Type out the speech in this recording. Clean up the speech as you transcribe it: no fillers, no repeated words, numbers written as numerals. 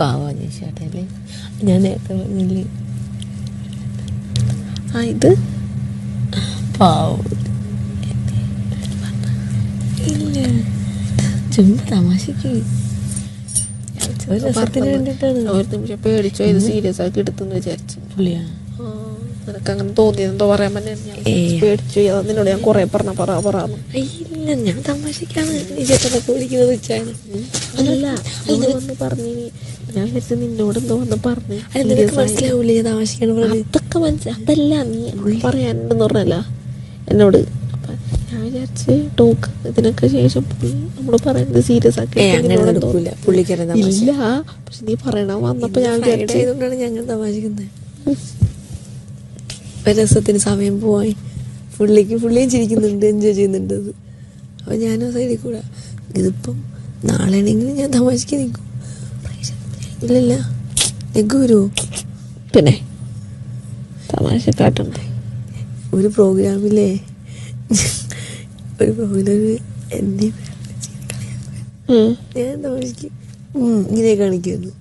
പാവാ ചേട്ടല്ലേ, ഞാൻ നേരത്തെ പറഞ്ഞില്ലേ ഇത് പാവം. ഇല്ല, ചുമ്മാ തമാശക്ക് ഒരു രസത്തിന് വേണ്ടിട്ടാണ്. ഒരു നിമിഷം പേടിച്ചോ, ഇത് സീരിയസ് ആക്കി എടുത്തെന്ന് വിചാരിച്ചു. പുള്ളിയാ നിനക്ക് അങ്ങനെ തോന്നിയതെന്തോ പറയാൻ പേടിച്ചു. നിന്നോട് ഞാൻ കൊറേ പറയാന്ന്. ഇല്ല, ഞാൻ തമാശക്കാണ് ഈ ചേട്ടനൊക്കെ വിളിക്കുന്നത് വെച്ചാണ്. അല്ല വന്ന് പറഞ്ഞു, ഞാൻ വിചാരിച്ചു നിന്നോട് എന്തോ വന്ന് പറഞ്ഞു. മനസ്സിലാവൂലേ ഞാൻ തമാശക്കാണ് പറഞ്ഞത്? അതൊക്കെ മനസ്സിലായി. അതല്ല നീ പറയാനുണ്ടെന്ന് പറഞ്ഞല്ല എന്നോട്. അപ്പൊ ഞാൻ വിചാരിച്ച് ടോക്ക് ഇതിനൊക്കെ ശേഷം നമ്മള് പറയുന്നത് സീരിയസ് ആക്കി പുള്ളിക്കാരൻ ഇല്ല. പക്ഷെ നീ പറയണ വന്നപ്പോ ഞാൻ ചെയ്തുകൊണ്ടാണ് ഞങ്ങൾ തമാശക്കുന്നത്. രസത്തിന് സമയം പോയി പുള്ളിയും ചിരിക്കുന്നുണ്ട്, എൻജോയ് ചെയ്യുന്നുണ്ട്. അത് അപ്പം ഞാനും സൈഡിൽ കൂടെ ഇതിപ്പം നാളെ ആണെങ്കിലും ഞാൻ തമാശക്ക് നിൽക്കും. ഇല്ലല്ല എഗ് വരുമോ? പിന്നെ തമാശ കാട്ടുണ്ട്. ഒരു പ്രോഗ്രാമിലെ എന്നെ ഞാൻ തമാശക്ക് ഇങ്ങനെ കാണിക്കുമായിരുന്നു.